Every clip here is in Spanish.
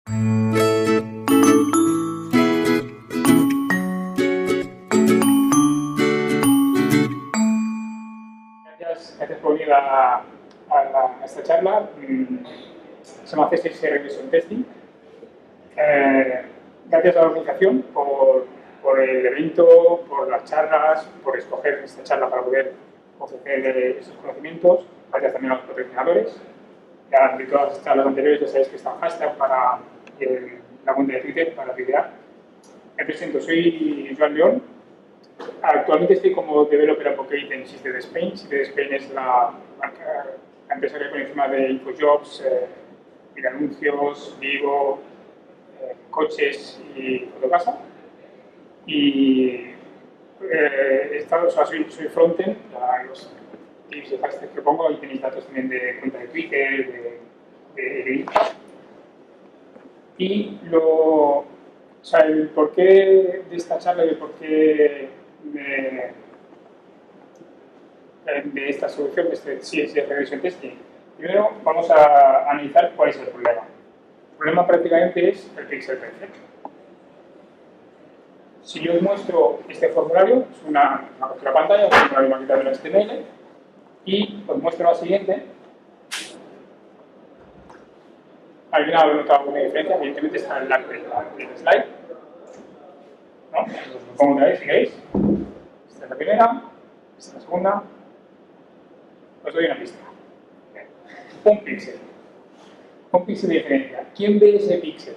Gracias por venir a esta charla. Se llama CSS Regression Testing. Gracias a la organización por el evento, por las charlas, por escoger esta charla para poder ofrecer esos conocimientos. Gracias también a los patrocinadores. Ya de todas las charlas anteriores ya sabéis que está un hashtag para la cuenta de Twitter para tuitear. Me presento, soy Joan León. Actualmente estoy como Developer Advocate en Seated Spain. Seated Spain es la empresa que pone encima de Infojobs, anuncios, Vivo, coches y Fotocasa. Y soy frontend, los tips y hashtags que pongo, y tenéis datos también de cuenta de Twitter, de Instagram. Y el porqué de esta charla y el porqué de esta solución, de este CSS Regression Testing. Primero vamos a analizar cuál es el problema. El problema prácticamente es el pixel perfect. Si yo os muestro este formulario, es una captura de pantalla, un formulario maquetado en HTML, y os muestro la siguiente. ¿Alguien ha notado alguna diferencia? Evidentemente está el lag del slide. ¿No? Os lo pongo otra vez, si queréis. Esta es la primera, esta es la segunda. Os doy una pista. Un píxel. Un píxel de diferencia. ¿Quién ve ese píxel?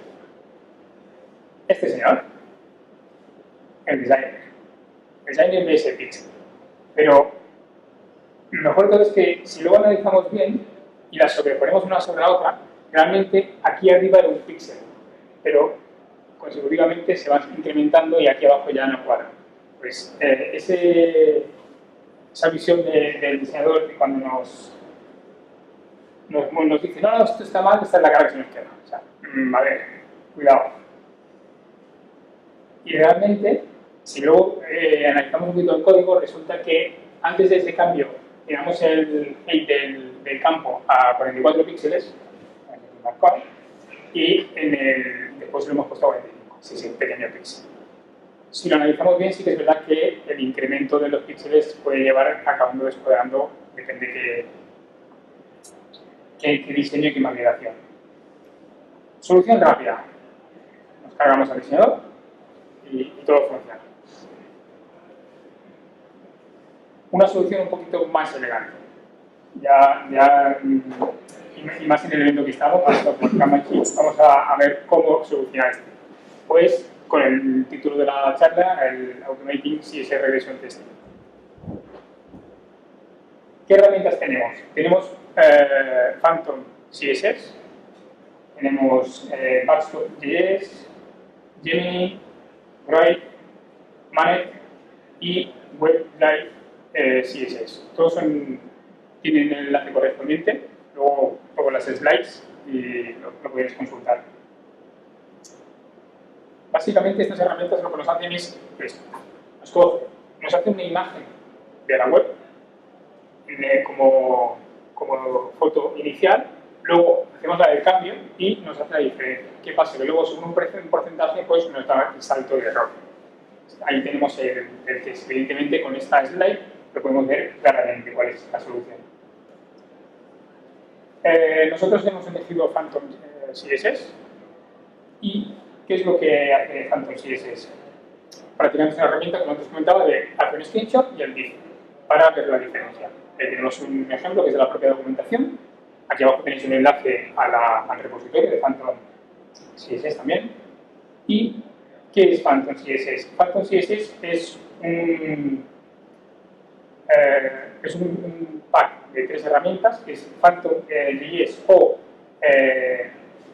Este señor. El designer. El designer ve ese píxel. Pero lo mejor de todo es que si luego analizamos bien y las sobreponemos una sobre la otra, realmente aquí arriba era un píxel, pero consecutivamente se va incrementando y aquí abajo ya no cuadra. Pues esa visión del diseñador cuando nos dice, no, esto está mal, esta es la cara que se nos queda. O sea, a ver, cuidado. Y realmente, si luego analizamos un poquito el código, resulta que antes de ese cambio, tiramos el height del campo a 44 píxeles, y después lo hemos puesto a 45, si es un pequeño píxel. Si lo analizamos bien, sí que es verdad que el incremento de los píxeles puede llevar acabando descuadrando, depende de qué diseño y qué validación. Solución rápida. Nos cargamos al diseñador y todo funciona. Una solución un poquito más elegante. Y más en el evento que estamos, vamos a ver cómo solucionar esto. Pues con el título de la charla, el Automating CSS Regression Testing. ¿Qué herramientas tenemos? Tenemos Phantom CSS, tenemos Bootstrap.js, Gemini, Bright, Manet y WebLive CSS. Todos tienen el enlace correspondiente, luego pongo las slides y lo podéis consultar. Básicamente estas herramientas lo que nos hacen es esto. Nos hacen una imagen de la web como foto inicial, luego hacemos la del cambio y nos hace la diferencia. ¿Qué pasa? Que luego según un porcentaje pues nos da el salto de error. Ahí tenemos el que evidentemente con esta slide lo podemos ver claramente cuál es la solución. Nosotros hemos elegido Phantom CSS y ¿qué es lo que hace Phantom CSS? Prácticamente es una herramienta, como antes comentaba, de hacer un screenshot y el div para ver la diferencia. Tenemos un ejemplo que es de la propia documentación. Aquí abajo tenéis un enlace al repositorio de Phantom CSS también. ¿Y qué es Phantom CSS? Phantom CSS es un pack de 3 herramientas, que es Phantom.js o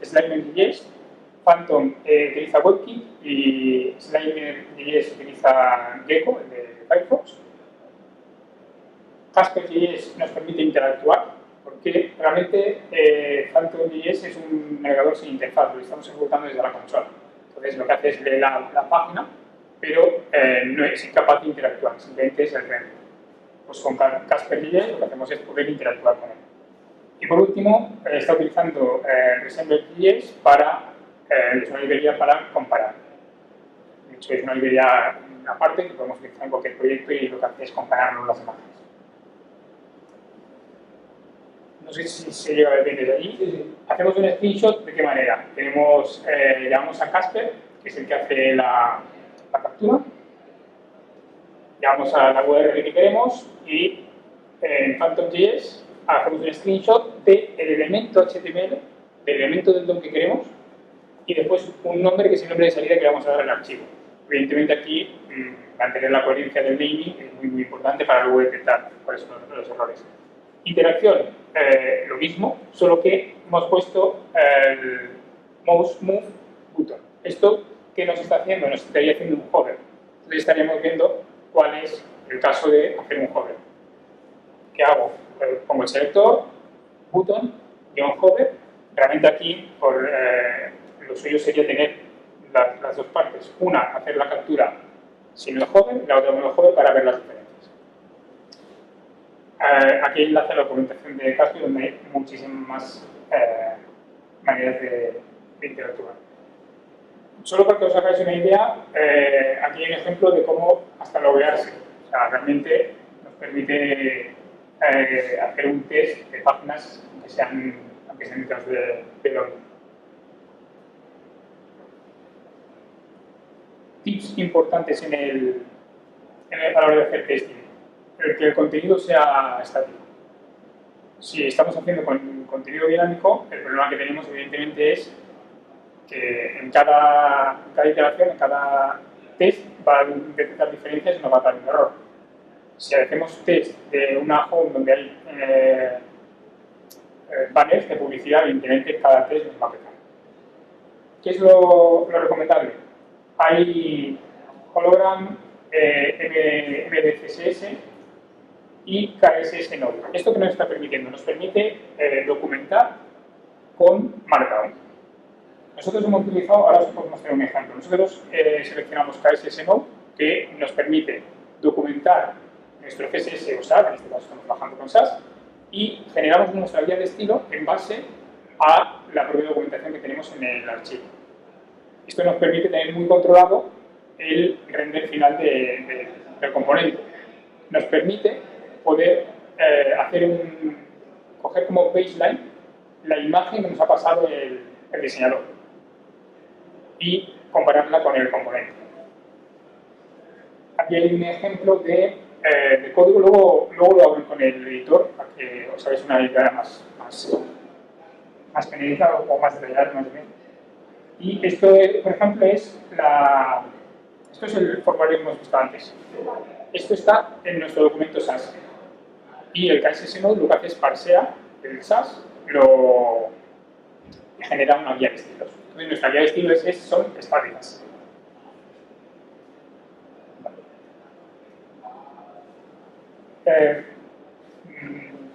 Slimer.js. Phantom utiliza WebKit y Slimer.js utiliza Gecko, el de Firefox. Casper.js nos permite interactuar, porque realmente Phantom.js es un navegador sin interfaz, lo estamos ejecutando desde la consola. Entonces lo que hace es leer la página, pero no es incapaz de interactuar, simplemente es el render. Pues con Casper.js lo que hacemos es poder interactuar con él. Y por último, está utilizando Resemble.js para es una librería para comparar. De hecho, es una librería aparte que podemos utilizar en cualquier proyecto y lo que hace es compararnos las imágenes. No sé si se llega a ver bien desde allí. Sí. Hacemos un screenshot, ¿de qué manera? Llamamos a Casper, que es el que hace la captura. Llamamos a la URL que queremos y en Phantom.js hacemos un screenshot del elemento HTML, del elemento del DOM que queremos, y después un nombre que es el nombre de salida que le vamos a dar al archivo. Evidentemente aquí mantener la coherencia del naming es muy importante para luego detectar cuáles son los errores. Interacción, lo mismo, solo que hemos puesto el mouse move button. ¿Esto qué nos está haciendo? Nos estaría haciendo un hover. Entonces estaríamos viendo cuál es el caso de hacer un hover. ¿Qué hago? Pongo el selector, button, hover. Realmente aquí lo suyo sería tener las dos partes. Una, hacer la captura sin el hover, y la otra con el hover para ver las diferencias. Aquí enlace a la documentación de Casper, donde hay muchísimas más maneras de interactuar. Solo para que os hagáis una idea, aquí hay un ejemplo de cómo hasta loguearse. O sea, realmente nos permite hacer un test de páginas aunque sean dentro de login. Tips importantes a la hora de hacer testing. Que el contenido sea estático. Si estamos haciendo con contenido dinámico, el problema que tenemos evidentemente es que en cada iteración, en cada test, va a detectar diferencias y nos va a dar un error. Si hacemos test de una home donde hay banners de publicidad, evidentemente cada test nos va a petar. ¿Qué es lo recomendable? Hay Hologram, MDCSS y KSS Node. ¿Esto que nos está permitiendo? Nos permite documentar con Markdown. Nosotros hemos utilizado, ahora os podemos mostrar un ejemplo. Nosotros seleccionamos KSS Node, que nos permite documentar nuestro CSS o SAS, en este caso estamos trabajando con SAS, y generamos nuestra guía de estilo en base a la propia documentación que tenemos en el archivo. Esto nos permite tener muy controlado el render final del componente. Nos permite poder coger como baseline la imagen que nos ha pasado el diseñador y compararla con el componente. Aquí hay un ejemplo de código, luego lo abro con el editor para que os hagáis una idea más genérica o más detallada, más bien. Y esto, por ejemplo, esto es el formulario que hemos visto antes. Esto está en nuestro documento SAS. Y el KSS Node lo que hace es parsea el SAS, y genera una guía de estilos. Entonces, nuestra guía de estilos son estáticas.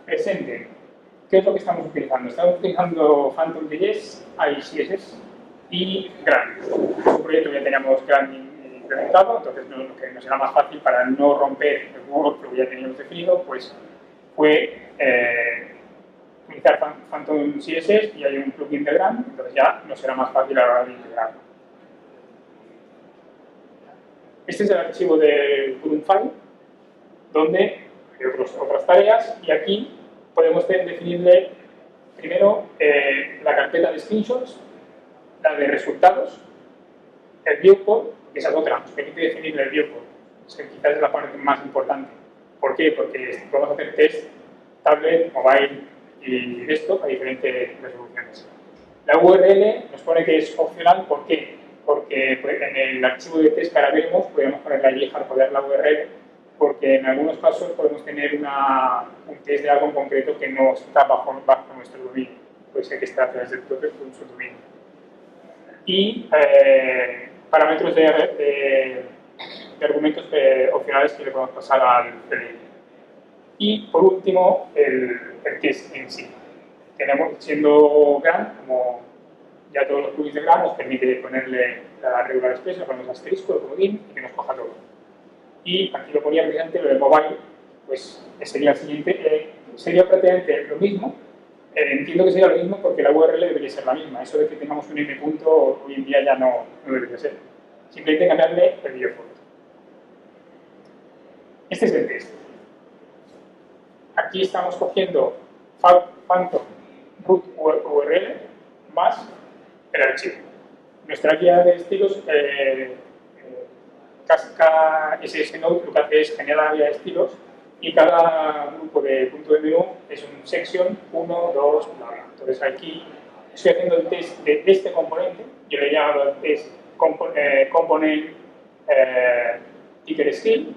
Presente. ¿Qué es lo que estamos utilizando? Estamos utilizando Phantom.js, CSS y Grand. En un proyecto ya teníamos Grand implementado, entonces lo que nos era más fácil para no romper el workflow que ya teníamos definido, pues fue utilizar Phantom CSS y hay un plugin de Grand, entonces ya nos será más fácil a la hora de integrarlo. Este es el archivo del current file, donde hay otras tareas, y aquí podemos definirle primero la carpeta de screenshots, la de resultados, el viewport, que esa es otra, nos permite definirle el viewport, quizás es la parte más importante. ¿Por qué? Porque podemos hacer test tablet, mobile y desktop a diferentes resoluciones. La URL nos pone que es opcional, ¿por qué? Porque en el archivo de test que ahora veremos podemos ponerle allí hardcodear la URL, porque en algunos casos podemos tener un test de algo en concreto que no está bajo nuestro dominio, puede ser que esté a través del propio subdominio. Y parámetros de argumentos opcionales que le podemos pasar al PDI. Y por último, el test en sí. Siendo Grand, como ya todos los plugins de Grand, nos permite ponerle la regular expression, ponemos asterisco, el comodín y que nos coja todo. Y aquí lo ponía precisamente lo de mobile, pues sería el siguiente, sería prácticamente lo mismo, Entiendo que sería lo mismo porque la URL debería ser la misma. Eso de que tengamos un m punto hoy en día ya no debería ser. Simplemente cambiarle el default. Este es el test. Aquí estamos cogiendo phantom root URL más el archivo. Nuestra guía de estilos, KSS-Node, lo que hace es generar la guía de estilos y cada grupo de punto de menú es un section 1, 2, bla, bla. Entonces aquí estoy haciendo el test de este componente, yo le he llamado el test component ticker skill,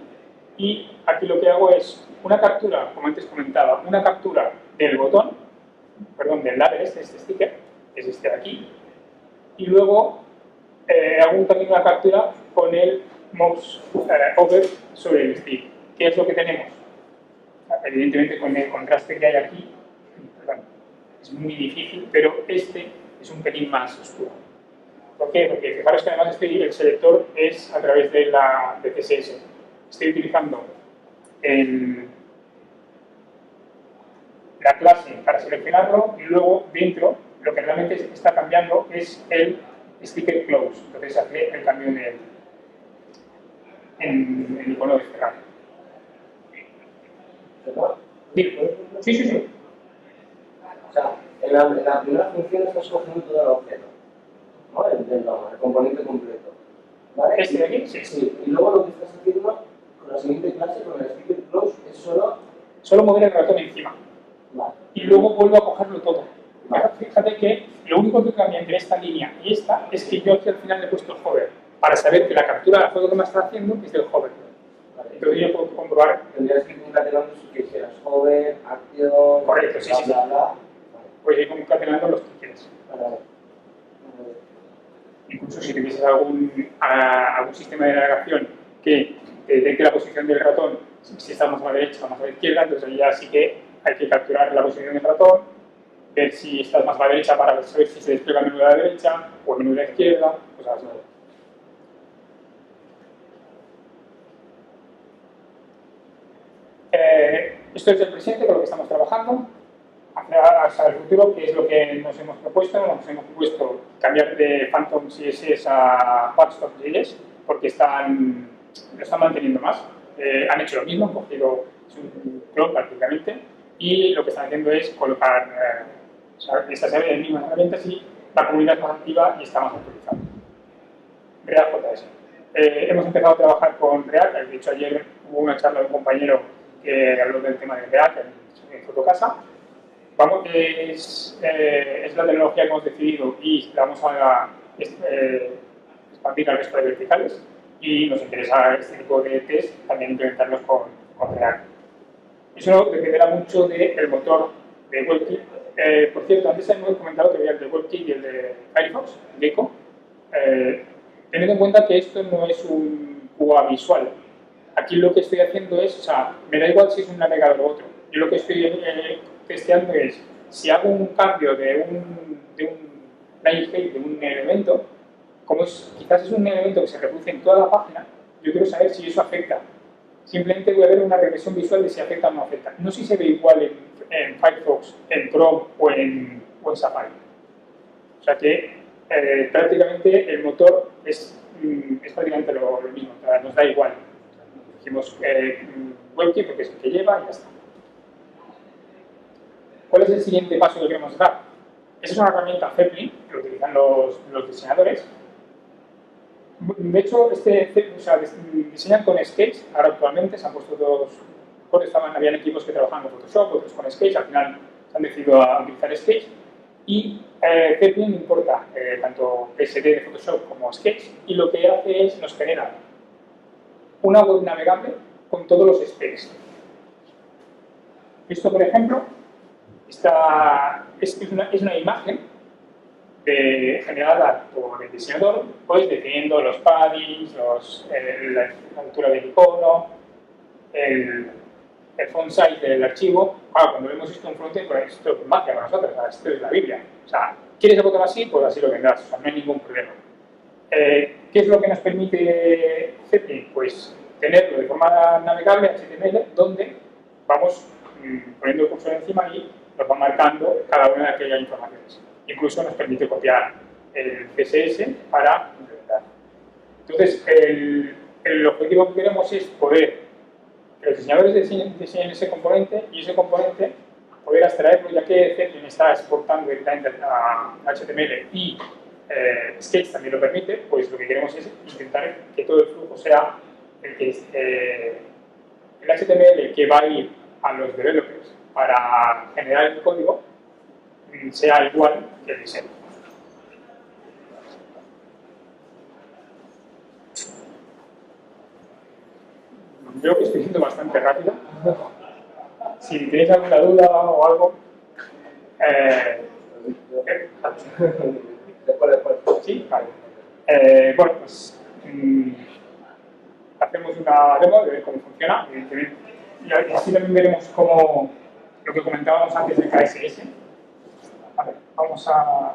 y aquí lo que hago es una captura, como antes comentaba, una captura del botón, perdón, del ladder este sticker, que es este de aquí, y luego hago también una captura con el mouse over sobre el stick. ¿Qué es lo que tenemos? Evidentemente con el contraste que hay aquí, perdón, es muy difícil, pero este es un pelín más oscuro. ¿Por qué? Porque fijaros que además el selector es a través de CSS. Estoy utilizando la clase para seleccionarlo y luego dentro lo que realmente está cambiando es el sticker close. Entonces hace el cambio en el icono de cerrar. Sí, sí, sí. O sea, en la primera función estás cogiendo todo el objeto, ¿no? El componente completo. ¿Vale? ¿Este de aquí? Sí. Sí. Y luego lo que estás haciendo con la siguiente clase, con el sticker close, es solo mover el ratón encima. Vale. Y luego vuelvo a cogerlo todo. Vale. Fíjate que lo único que cambia entre esta línea y esta es que yo aquí al final le he puesto el hover para saber que la captura de juego que me está haciendo es del hover. Vale. Entonces yo puedo comprobar. Tendrías que ir concatenando si quisieras hover, acción, correcto, sí, sí, sí. Bla, bla. Vale. Pues ir concatenando los que quieres. Vale. Incluso si tuvieses algún sistema de navegación que te detecte la posición del ratón, si está más a la derecha o más a la izquierda, entonces ahí ya sí que hay que capturar la posición del ratón, ver si estás más a la derecha para saber si se despliega el menú de la derecha o el menú de la izquierda, cosas así. Esto es el presente con lo que estamos trabajando. Hacia el futuro, que es lo que nos hemos propuesto. Nos hemos propuesto cambiar de Phantom CSS a Patch.js porque lo están manteniendo más. Han hecho lo mismo, han cogido un clon prácticamente y lo que están haciendo es colocar estas mismas herramientas y la comunidad es más activa y está más actualizada. React.js. Hemos empezado a trabajar con React. De hecho, ayer hubo una charla de un compañero que habló del tema de React en Fotocasa. Es la tecnología que hemos decidido y la vamos a expandir al resto de verticales y nos interesa este tipo de test también implementarlos con React. Eso dependerá mucho del motor de WebKit. Por cierto, antes hemos comentado que había el de WebKit y el de Firefox, Gecko. Tened en cuenta que esto no es un QA visual. Aquí lo que estoy haciendo es, o sea, me da igual si es un navegador u otro. Yo lo que estoy testeando es, si hago un cambio de un namespace, de un elemento, como quizás es un elemento que se reproduce en toda la página, yo quiero saber si eso afecta. Simplemente voy a ver una regresión visual de si afecta o no afecta. No si se ve igual en Firefox, en Chrome o en Safari. O sea que prácticamente el motor es prácticamente lo mismo, o sea, nos da igual. Dijimos WebKit porque es el que lleva y ya está. ¿Cuál es el siguiente paso que queremos dar? Esa es una herramienta Zeppelin que utilizan los diseñadores. De hecho, diseñan con Sketch, ahora actualmente se han puesto dos, habían equipos que trabajaban con Photoshop, otros con Sketch, al final se han decidido a utilizar Sketch y Zeppelin importa tanto PSD de Photoshop como Sketch y lo que hace es nos genera una web navegable con todos los specs. Esto, por ejemplo, es una imagen generada por el diseñador, pues definiendo los paddings, la altura del icono, el font size del archivo. Cuando vemos esto en frontend, pues esto es magia para nosotros, esto es la Biblia. O sea, ¿quieres el botón así? Pues así lo tendrás, o sea, no hay ningún problema. ¿Qué es lo que nos permite Zeppelin? Pues tenerlo de forma navegable, HTML, donde vamos poniendo el cursor encima y nos va marcando cada una de aquellas informaciones. Incluso nos permite copiar el CSS para implementar. Entonces, el objetivo que queremos es poder que los diseñadores diseñen ese componente y ese componente poder extraerlo, ya que Zeppelin está exportando directamente a HTML y Sketch también lo permite, pues lo que queremos es intentar que todo el flujo sea el HTML que va a ir a los developers para generar el código sea igual que el diseño. Veo que estoy siendo bastante rápido. Si tenéis alguna duda o algo... Después. Sí, vale. Bueno, pues hacemos una demo de ver cómo funciona. Y así también veremos cómo lo que comentábamos antes de KSS. A ver, vamos a...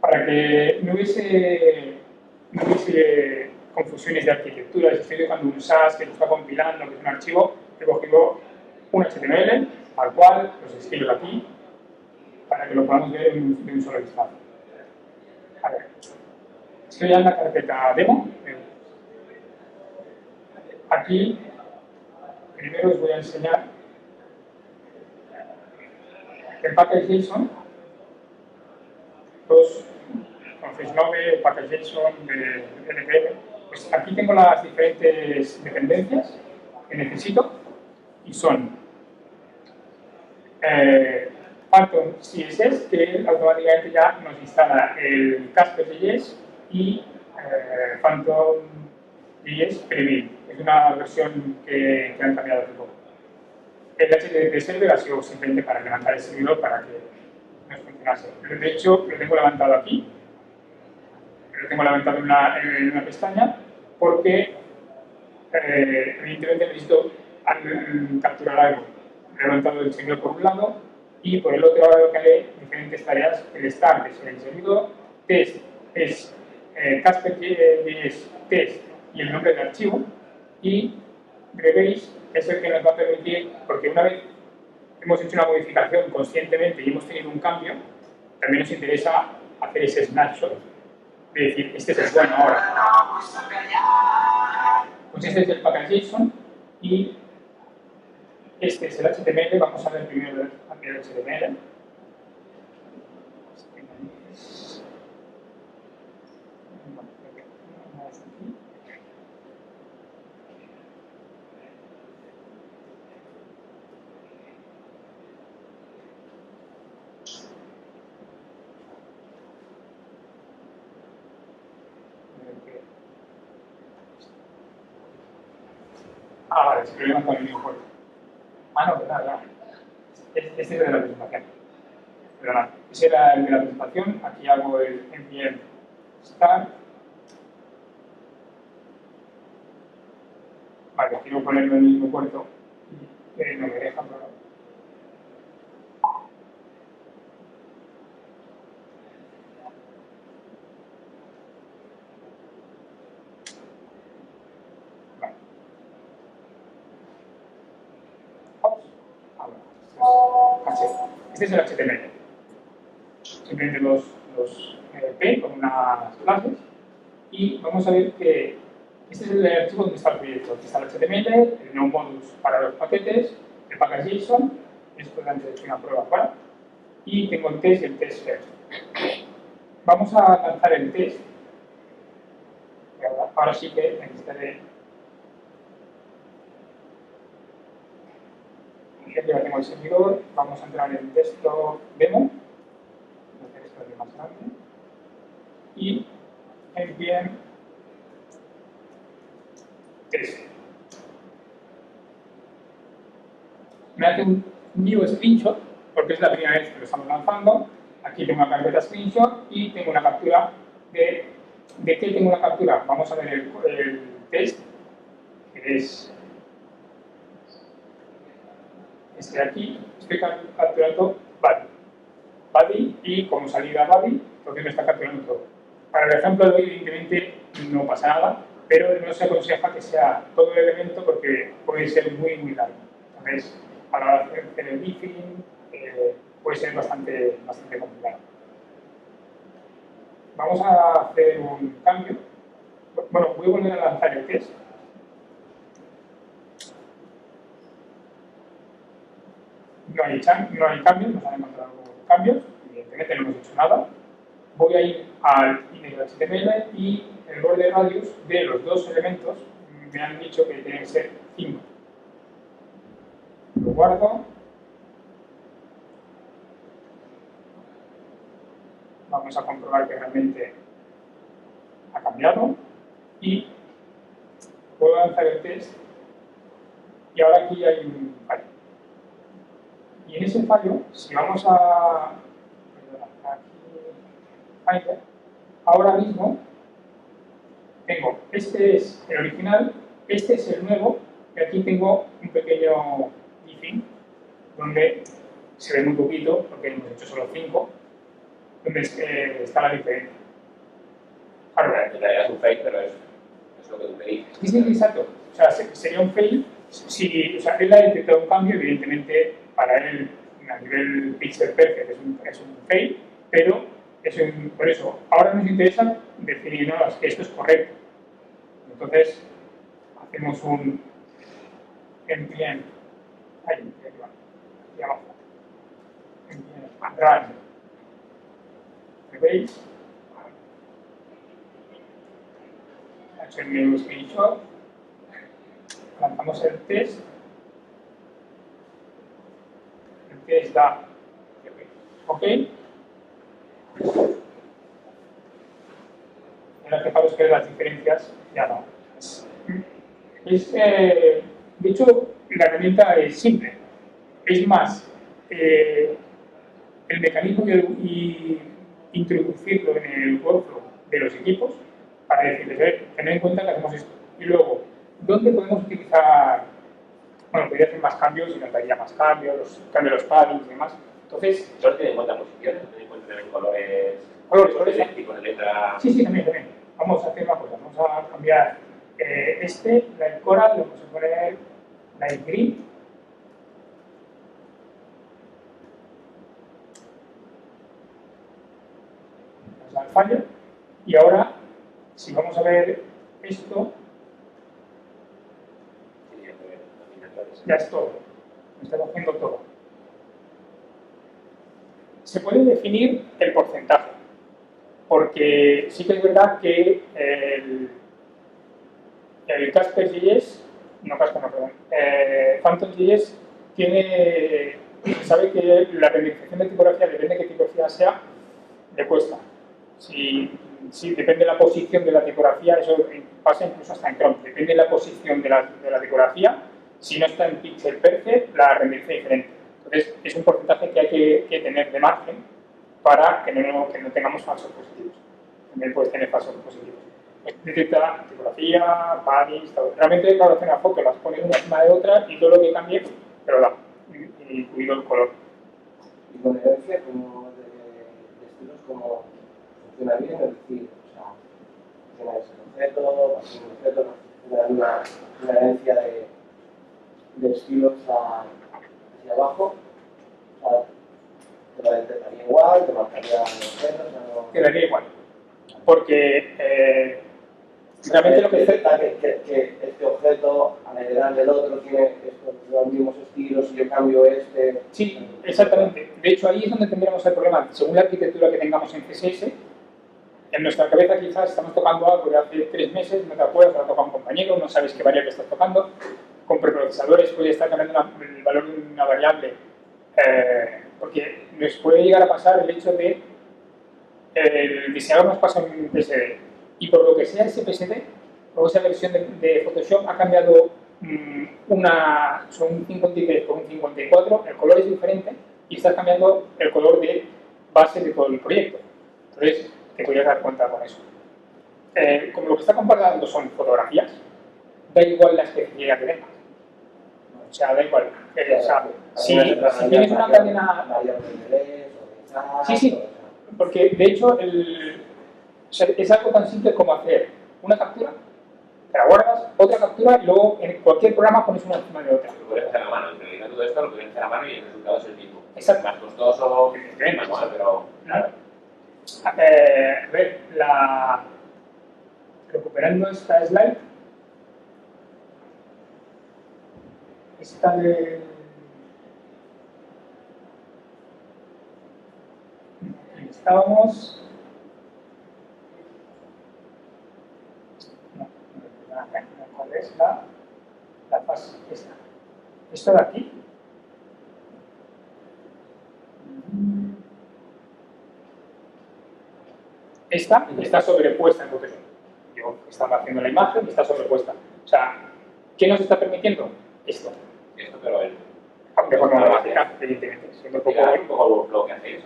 Para que no hubiese confusiones de arquitectura, si estoy dejando un SAS que lo está compilando, que es un archivo, he cogido un HTML, tal cual, los estilos aquí, para que lo podamos ver de un solo vistazo. A ver, estoy ya en la carpeta demo. Aquí, primero os voy a enseñar el package.json. Todos conocéis Node, el package.json de NPM. Pues aquí tengo las diferentes dependencias que necesito y son Phantom CSS, que automáticamente ya nos instala el Casper.js y Phantom.js Preview. Es una versión que han cambiado hace poco. El HTTP server ha sido simplemente para levantar el servidor para que nos funcionase. De hecho, lo tengo levantado aquí. Lo tengo levantado en una pestaña porque evidentemente necesito capturar algo. He levantado el servidor por un lado y por el otro lado hay diferentes tareas. El start es el servidor, test es Casper.js test y el nombre del archivo, y rebase es el que nos va a permitir, porque una vez hemos hecho una modificación conscientemente y hemos tenido un cambio, también nos interesa hacer ese snapshot de decir, este es el bueno ahora. Pues este es el package.json y este es el HTML. Vamos a ver primero el HTML. Vale, si lo levanto el mismo puerto. No, verdad. Este es el de la presentación. Perdona, ese era el de la presentación. Aquí hago el npm start. Vale, quiero ponerlo en el mismo puerto. No me deja, pero... Vale. Este es el HTML. Simplemente los P con unas clases. Y vamos a ver que este es el archivo donde está el proyecto. Aquí está el HTML, el NoModus para los paquetes, el package.json, esto es antes de una prueba fuera, y tengo el test y el test first. Vamos a lanzar el test. Ahora sí que necesitaré. Ya tengo el servidor, vamos a entrar en el desktop demo. Voy a hacer esto de más grande. Y npm test. Me hace un new screenshot, porque es la primera vez que lo estamos lanzando. Aquí tengo una carpeta screenshot y tengo una captura de qué tengo una captura. Vamos a ver el test, que es este de aquí. Estoy capturando body y como salida body, entonces me está capturando todo. Para el ejemplo de hoy, evidentemente, no pasa nada, pero no se aconseja que sea todo el elemento porque puede ser muy, muy largo. Entonces, a la hora de hacer el diffing, puede ser bastante complicado. Vamos a hacer un cambio. Bueno, voy a volver a lanzar el test. No hay cambios, nos han encontrado cambios, evidentemente no hemos hecho nada. Voy a ir al index.html y el border radius de los dos elementos me han dicho que tienen que ser 5. Lo guardo. Vamos a comprobar que realmente ha cambiado y puedo lanzar el test y ahora aquí hay un fallo. Y en ese fallo, si vamos a Finder, ahora mismo tengo, este es el original, este es el nuevo, y aquí tengo un pequeño diffing donde se ve muy poquito, porque hemos hecho solo 5, donde está la diferencia. Ahora, en realidad es un fail, pero es lo que tú pedís. Sí, sí, exacto. O sea, sería un fail si, o sea, él ha detectado un cambio, evidentemente para él a nivel pixel perfect es un fail, pero por eso ahora nos interesa definir, no, es que esto es correcto. Entonces, hacemos un npm, ahí abajo, npm run, ¿veis? He hecho el nuevo screenshot, lanzamos el test, da OK. Y ahora fijaros que las diferencias ya no. De hecho, la herramienta es simple. Es más, el mecanismo y introducirlo en el workflow de los equipos para decirles, tener en cuenta que hacemos esto. Y luego, ¿dónde podemos utilizar? Bueno, podría hacer más cambios y nos daría más cambios, cambios los paddings y demás. Entonces, ¿solo tiene en cuenta posiciones? ¿Tiene en cuenta también colores? Colores, tipo de letra. Sí, también. Vamos a hacer una cosa, vamos a cambiar light coral, lo vamos a poner light green. Vamos a dar fallo. Y ahora, si vamos a ver esto, ya es todo. Estamos haciendo todo. Se puede definir el porcentaje, porque sí que es verdad que el Casper.js, Phantom.js sabe que la renderización de tipografía, depende de qué tipografía sea, le cuesta. Si depende de la posición de la tipografía, eso pasa incluso hasta en Chrome, depende de la posición de la tipografía, si no está en pixel perfect, la renderiza diferente. Entonces, es un porcentaje que hay que tener de margen para que no tengamos falsos positivos. También puedes tener falsos positivos. Detecta tipografía, paddings, todo. Realmente, claro, hacer una foto, las pones una encima de otra y todo lo que cambie, pero da, incluido el color. Y con herencia como de estilos, como funciona bien, es decir, o sea, funciona ese concepto, pasar un objeto, una herencia de estilos hacia abajo, o sea, te la detectaría igual, te marcaría los objetos, o sea, no... Quedaría igual, porque realmente lo que detecta que este objeto, al heredar del otro, tiene los mismos estilos y yo cambio este... Sí, exactamente. De hecho, ahí es donde tendríamos el problema. Según la arquitectura que tengamos en CSS, en nuestra cabeza quizás estamos tocando algo de hace 3 meses, no te acuerdas, lo ha tocado un compañero, no sabes qué variable estás tocando. Con preprocesadores puede estar cambiando el valor de una variable, porque nos puede llegar a pasar el hecho de el diseñador nos pasa un PSD y por lo que sea ese PSD o esa versión de Photoshop ha cambiado son un 53 por un 54, el color es diferente y estás cambiando el color de base de todo el proyecto. Entonces, te podrías dar cuenta con eso. Como lo que está comparando son fotografías, da igual la especificidad que tengas. O sea, da igual. O sea, si tienes una cadena... Sí, porque de hecho es algo tan simple como hacer una captura te la guardas, otra captura y luego en cualquier programa pones una encima de otra. Lo puedes hacer a mano, en realidad todo esto lo puedes hacer a mano y el resultado es el mismo. Exacto. Más costoso, manual, pero claro. A ver, recuperando esta slide, esta de... Aquí estábamos... No, ¿cuál es la fase? Esta. Esto de aquí. Esta está sobrepuesta en Photoshop. Yo estaba haciendo la imagen y está sobrepuesta. O sea, ¿qué nos está permitiendo? Esto. Esto, pero el... De forma automática, evidentemente. Siendo un ¿Explicaros poco... un poco el workflow que hacéis?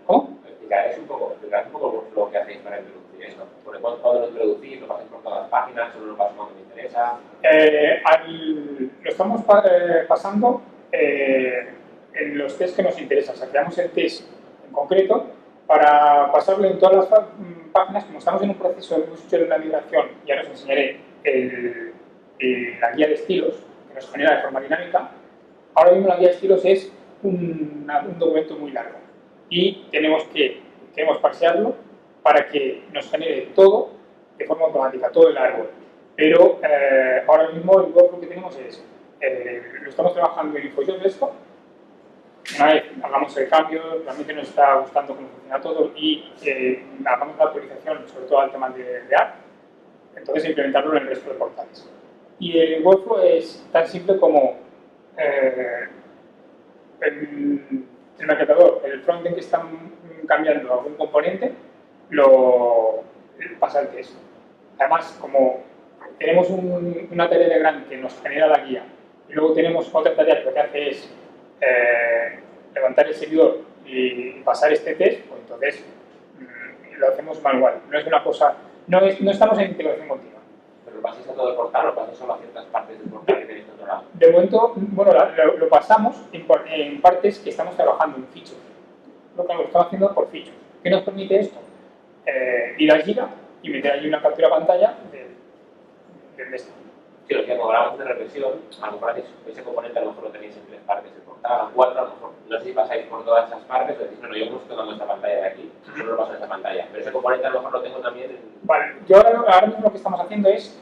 ¿Cómo? Explicaros un poco el workflow que hacéis para introducir esto. Porque cuando lo introducís, lo pasáis por todas las páginas, solo lo paso cuando me interesa. Lo estamos pasando en los tests que nos interesan. O sea, creamos el test en concreto para pasarlo en todas las páginas. Como estamos en un proceso, hemos hecho una migración, ya os enseñaré la guía de estilos que nos genera de forma dinámica. Ahora mismo la guía de estilos es un documento muy largo y queremos parsearlo para que nos genere todo de forma automática, todo el árbol. Pero ahora mismo el workflow que tenemos es, lo estamos trabajando en InfoJobs esto. Una vez hagamos el cambio, realmente nos está gustando cómo funciona todo y hagamos la actualización, sobre todo al tema de App, entonces implementarlo en el resto de portales. Y el workflow es tan simple como el maquetador, el frontend que está cambiando algún componente, lo pasa al test. Además, como tenemos una tarea de grant que nos genera la guía y luego tenemos otra tarea que lo que hace es levantar el servidor y pasar este test, pues entonces lo hacemos manual. No es una cosa, no estamos en integración continua. ¿Pero lo pasáis a todo el portal o lo pasáis solo a ciertas partes del portal que tenéis controlado? De momento, bueno, lo pasamos en partes que estamos trabajando en features. Lo que estamos haciendo por features. ¿Qué nos permite esto? Ir a Gira y meter allí una captura pantalla del esto. Sí, lo que hablábamos de regresión, a lo mejor hacéis ese componente, a lo mejor lo tenéis en 3 partes del portal, 4, a lo mejor no sé si pasáis por todas esas partes o decís, no, yo me estoy tomando esta pantalla de aquí, solo lo paso en esta pantalla, pero ese componente a lo mejor lo tengo también en... Vale, yo ahora mismo lo que estamos haciendo es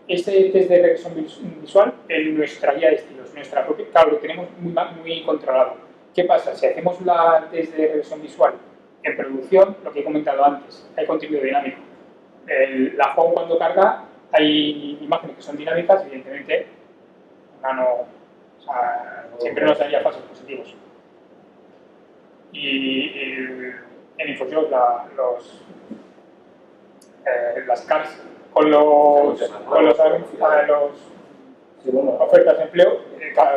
este test de regresión visual en nuestra guía de estilos, nuestra propia, claro, lo tenemos muy controlado. ¿Qué pasa? Si hacemos la test de regresión visual en producción, lo que he comentado antes, hay contenido dinámico. La home cuando carga, hay imágenes que son dinámicas, evidentemente, siempre nos daría falsos positivos. Y en InfoJobs las cards con los ofertas de empleo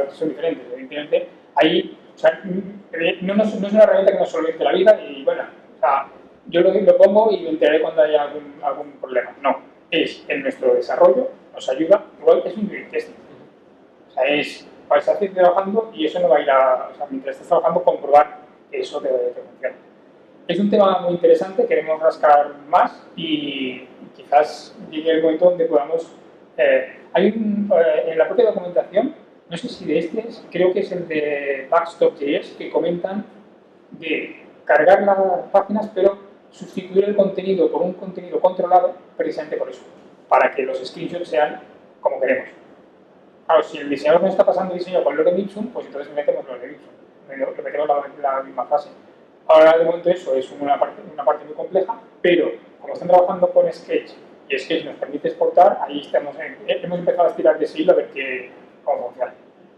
son diferentes, evidentemente. Ahí, o sea, no es una herramienta que nos solvente la vida y bueno, o sea, yo lo pongo y me enteraré cuando haya algún problema. No, es en nuestro desarrollo, nos ayuda, igual es un unit testing. O sea, es para estar trabajando y eso no va a ir o sea, mientras estés trabajando, comprobar que eso te funciona. Es un tema muy interesante, queremos rascar más y quizás llegue el momento donde podamos... hay en la propia documentación, no sé si de este es, creo que es el de Backstop.js, que comentan de cargar las páginas, pero sustituir el contenido por un contenido controlado precisamente por eso, para que los screenshots sean como queremos. Claro, si el diseñador no está pasando diseño con Lorem Ipsum, pues entonces metemos Lorem Ipsum, le metemos la misma frase. Ahora de momento eso es una parte muy compleja, pero como están trabajando con Sketch y Sketch nos permite exportar, ahí hemos empezado a estirar de sí a ver cómo funciona.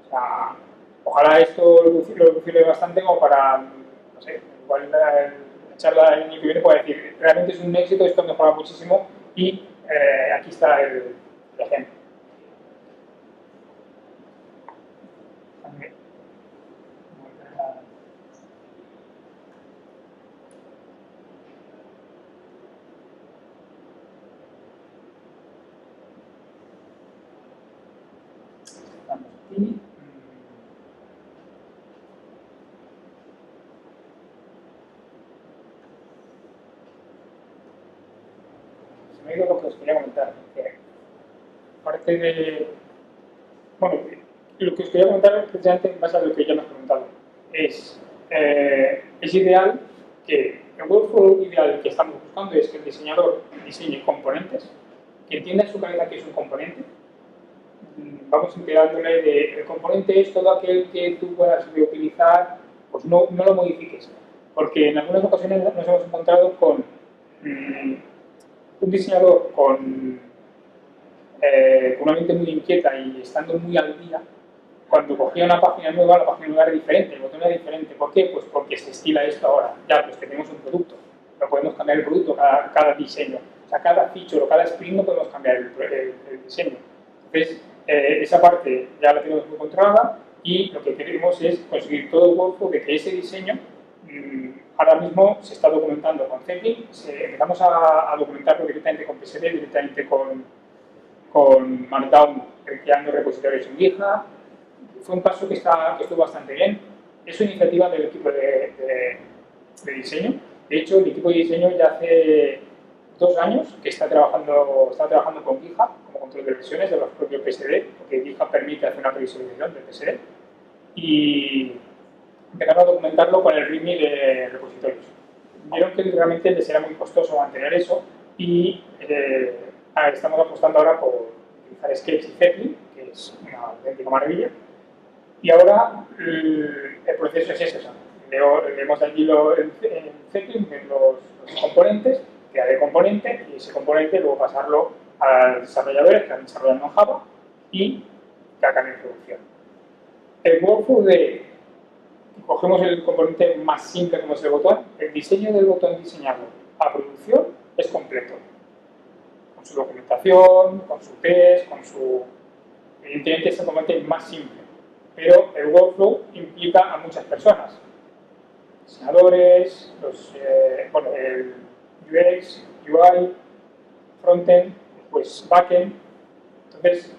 O sea, ojalá esto lo sirve bastante como para, no sé, igual la charla el año que viene puede decir, realmente es un éxito, esto mejora muchísimo y aquí está el ejemplo. Y se me ha ido lo que os quería comentar. parte de... Bueno, lo que os quería comentar precisamente en base a lo que ya me has preguntado es ideal que el workflow ideal que estamos buscando es que el diseñador diseñe componentes, que entienda en su cabeza que es un componente. Vamos enterándole de el componente es todo aquel que tú puedas reutilizar, pues no lo modifiques, porque en algunas ocasiones nos hemos encontrado con un diseñador con una mente muy inquieta y estando muy al día. Cuando cogía una página nueva, la página nueva era diferente, el botón era diferente. ¿Por qué? Pues porque se estila esto ahora. Ya, pues que tenemos un producto. No podemos cambiar el producto cada diseño. O sea, cada feature o cada sprint no podemos cambiar el diseño. Entonces, esa parte ya la tenemos muy controlada y lo que queremos es conseguir todo el workflow de que ese diseño ahora mismo se está documentando con Zeppelin. Empezamos a documentarlo directamente con PSD, directamente con Markdown, creando repositorios en GitHub. Fue un paso que estuvo bastante bien. Es una iniciativa del equipo de diseño. De hecho, el equipo de diseño ya hace 2 años que está trabajando con GitHub como control de versiones de los propios PSD, porque GitHub permite hacer una previsualización del PSD. Y empezaron a documentarlo con el README de repositorios. Vieron que realmente les era muy costoso mantener eso y estamos apostando ahora por utilizar Sketch y Zeppelin, que es una auténtica maravilla. Y ahora el proceso es ese. Leemos allí en Zeppelin los componentes, crear el componente y ese componente luego pasarlo a los desarrolladores que están desarrollando en Java y que hagan en producción. El workflow de cogemos el componente más simple como es el botón, el diseño del botón diseñado a producción es completo. Con su documentación, con su test, con su... Evidentemente es el componente más simple. Pero el workflow implica a muchas personas. Diseñadores, el UX, UI, frontend, pues backend. Entonces,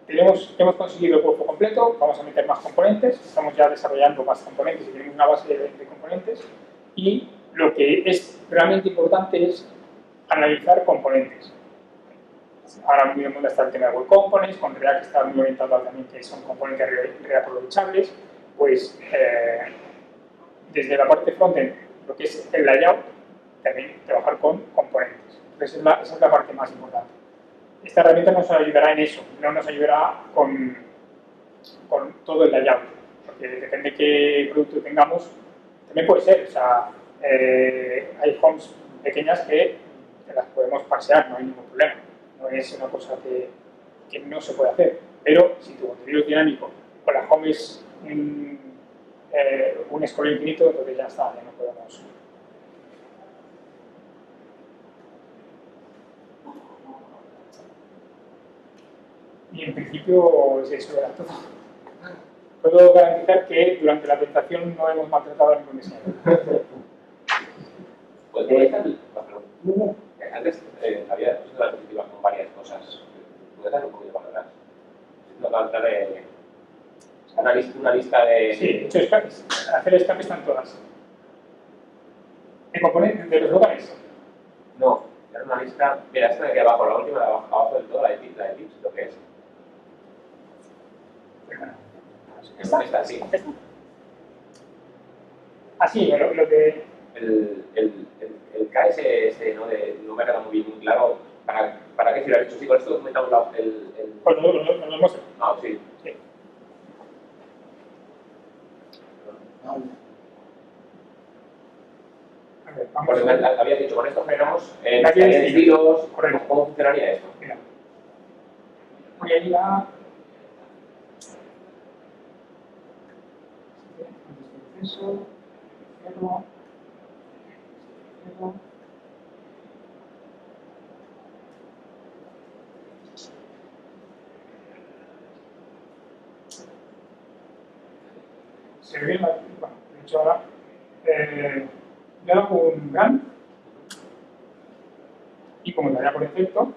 hemos conseguido el workflow completo, vamos a meter más componentes, estamos ya desarrollando más componentes y tenemos una base de componentes. Y lo que es realmente importante es analizar componentes. Ahora muy de moda está el tema de Web Components, con React está muy orientado también que son componentes reaprovechables, pues desde la parte frontend, lo que es el layout, también trabajar con componentes. Entonces esa es la parte más importante. Esta herramienta nos ayudará en eso, no nos ayudará con todo el layout, porque depende de qué producto tengamos, también puede ser, o sea, hay homes pequeñas que las podemos parsear, no hay ningún problema. No es una cosa que no se puede hacer. Pero si tu contenido es dinámico o la home es un scroll infinito, entonces ya está, ya no podemos. Y en principio eso era todo. Puedo garantizar que durante la presentación no hemos maltratado a ningún diseñador. Antes había puesto la diapositiva con varias cosas. ¿Puedes dar un poquito para atrás? Una lista de... Sí, de hecho, escapes. Hacer escape están todas. ¿El componente de los botones? No, era una lista... Mira, esta de aquí abajo, la última de abajo del todo, la de tips, lo que es. Esta, sí. ¿Esta? Ah, sí, lo que... El KS no me queda muy claro para qué si lo has hecho. Sí, con esto documentamos el... Pues lo muestro. Ah, sí. Sí. A ver, vamos Porque a... habías dicho, con esto generamos Aquí hay estilos. Correcto. ¿Cómo funcionaría esto? Mira. Voy a ir a... Eso, cierro. Se ve bien, bueno, de hecho ahora yo hago un run y como tarea por defecto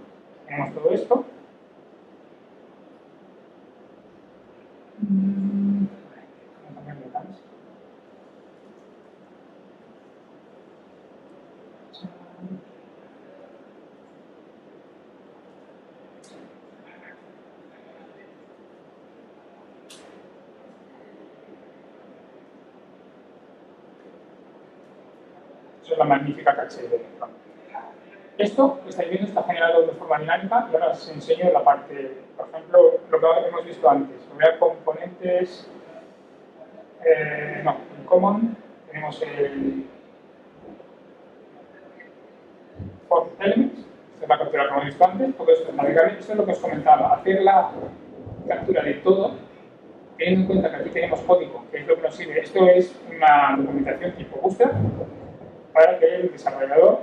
tenemos todo esto. Vamos a cambiar de runs. Eso es la magnífica caché de Electron. Esto que estáis viendo está generado de forma dinámica y ahora os enseño la parte, por ejemplo, lo que hemos visto antes. Voy a componentes, en common tenemos el for elements, esta es la captura que hemos visto antes, todo esto es navegable, esto es lo que os comentaba, hacer la captura de todo, teniendo en cuenta que aquí tenemos código, que es lo que nos sirve. Esto es una documentación tipo Bootstrap para que el desarrollador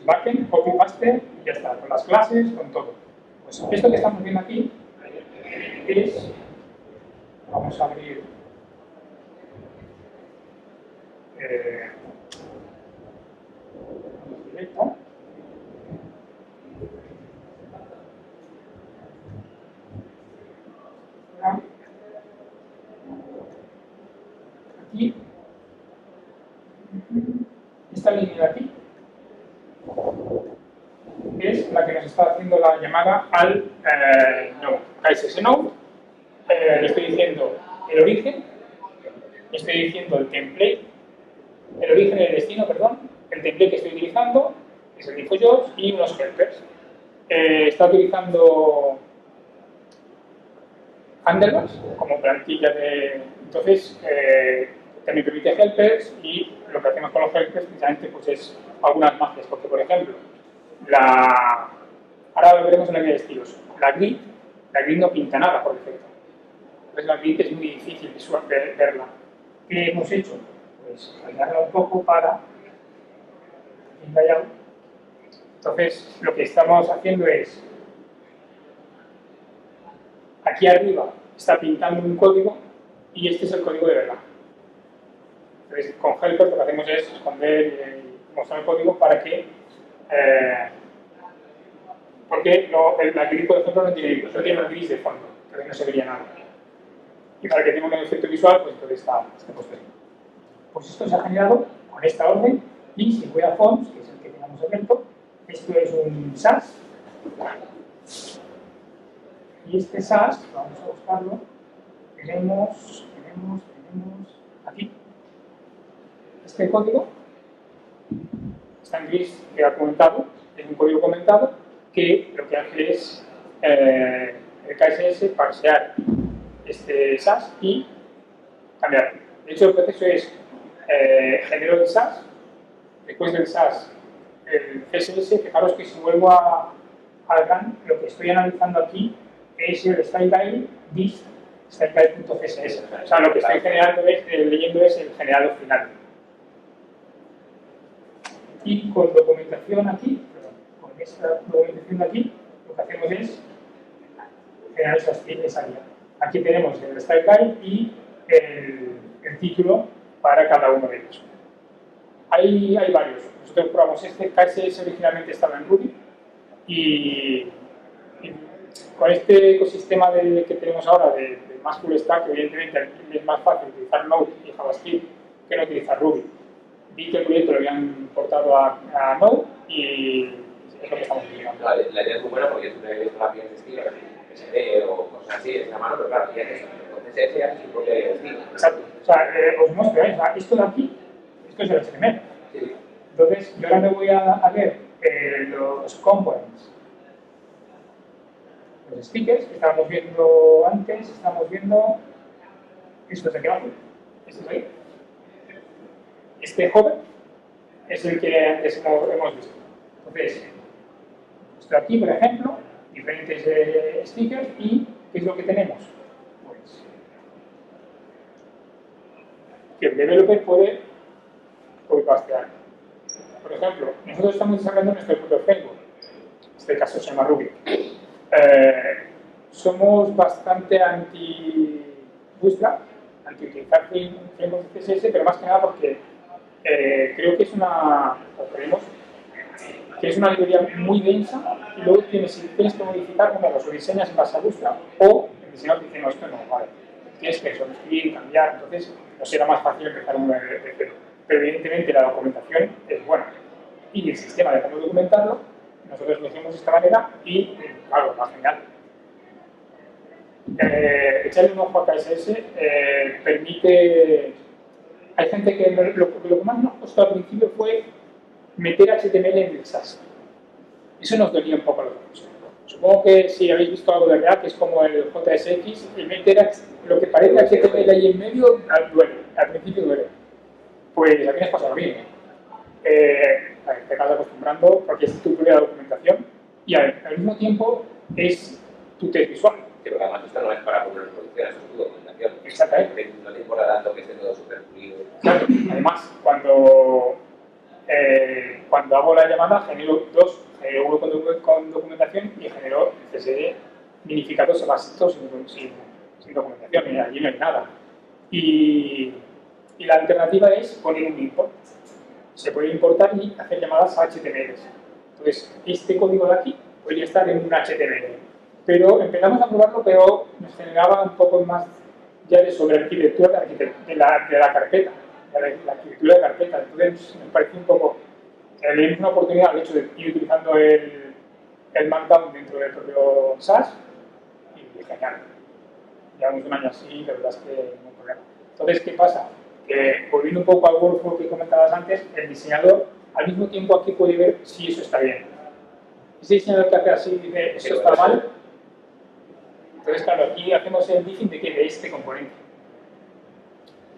backend, copy, paste y ya está, con las clases, con todo. Pues esto que estamos viendo aquí es, vamos a abrir directo. Aquí, esta línea de aquí es la que nos está haciendo la llamada al node, KSS node. Le estoy diciendo el origen, le estoy diciendo el template, el origen y el destino, perdón, el template que estoy utilizando es el InfoJobs y unos helpers. Está utilizando Handlebars como plantilla de... Entonces, también permite helpers y lo que hacemos con los helpers precisamente pues es algunas magias, porque por ejemplo, ahora lo veremos en la guía de estilos, la grid no pinta nada por defecto. Entonces la grid es muy difícil verla. ¿Qué hemos hecho? Pues cambiarla un poco para el layout. Entonces, lo que estamos haciendo es aquí arriba está pintando un código y este es el código de verdad. Entonces, con helper lo que hacemos es esconder y mostrar el código para que porque la grid, por ejemplo, no tiene un gris de fondo, entonces no se vería nada. Y para que tenga un efecto visual, pues entonces está puesto ahí. Pues esto se ha generado con esta orden y si voy a forms, que es el que tenemos abierto, esto es un SAS. Y este SAS, vamos a buscarlo, tenemos aquí. Este código está en gris, que ha comentado, es un código comentado que lo que hace es el KSS parsear este SAS y cambiar. De hecho, el proceso es genero el SAS, después del SAS el CSS. Fijaros que si vuelvo al run, lo que estoy analizando aquí es el styleguide this styleguide.css. O sea, lo que estoy generando leyendo es el generado final. Y con documentación aquí, con esta documentación de aquí, lo que hacemos es generar esa guía. Aquí tenemos el styleguide y el título para cada uno de ellos. Hay varios. Nosotros probamos este. KSS originalmente estaba en Ruby y con este ecosistema que tenemos ahora de más full stack, evidentemente es más fácil utilizar Node y JavaScript que no utilizar Ruby. Vi que el proyecto lo habían portado a Node y es lo que estamos utilizando. La idea es muy buena porque siempre he visto las guías de estilo, SD o cosas así, es la mano, pero claro, ya es CSS ya es su propia guía de estilo. Exacto. O sea, os muestro, esto de aquí, esto es el HTML. Sí. Entonces, yo ahora me voy a ver los components, los stickers que estábamos viendo antes, estamos viendo esto de aquí abajo, esto de ahí. Este hover es el que antes hemos visto. Entonces, esto de aquí, por ejemplo, diferentes stickers y ¿qué es lo que tenemos? Pues que el developer puede copy-pastear. Por ejemplo, nosotros estamos desarrollando nuestro propio framework. En este caso se llama Ruby. Somos bastante anti-Bootstrap, anti-utilizar frameworks de CSS, pero más que nada porque creo que es una librería muy densa y luego tienes que modificar como los diseñas en base a Bootstrap o el diseñador dice, no, esto no, vale. Tienes que escribir, cambiar, entonces no será más fácil empezar de cero. Pero evidentemente la documentación es buena y el sistema de cómo documentarlo nosotros lo hacemos de esta manera y claro, va genial. Echarle un ojo a KSS permite hay gente que lo que más nos costó al principio fue meter HTML en el SAS. Eso nos dolía un poco a los dos. Supongo que si habéis visto algo de React, que es como el JSX, el meter lo que parece HTML ahí en medio, duele, al principio duele. Pues aquí nos pasa lo mismo. Te acabas acostumbrando porque es tu propia documentación y al mismo tiempo es tu test visual. Sí, porque además esto no es para poner en producción, eso es tu documentación. Exactamente. No te importa tanto que esté todo súper pulido. Claro, además, cuando hago la llamada, genero uno con documentación y genero CSV minificados básicos sin documentación, y allí no hay nada. Y la alternativa es poner un import. Se puede importar y hacer llamadas a HTML. Entonces, este código de aquí podría estar en un HTML. Pero empezamos a probarlo, pero nos generaba un poco más ya de sobrearquitectura de la carpeta, la arquitectura de carpeta. Entonces, me pareció un poco, le dimos una oportunidad al hecho de ir utilizando el Markdown dentro del propio SAS y genial. Llevamos un año así, la verdad es que no hay problema. Entonces, ¿qué pasa? Que volviendo un poco al workflow que comentabas antes, el diseñador al mismo tiempo aquí puede ver si eso está bien. Ese diseñador que hace así dice, eso está mal. Entonces, claro, aquí hacemos el diffing de este componente.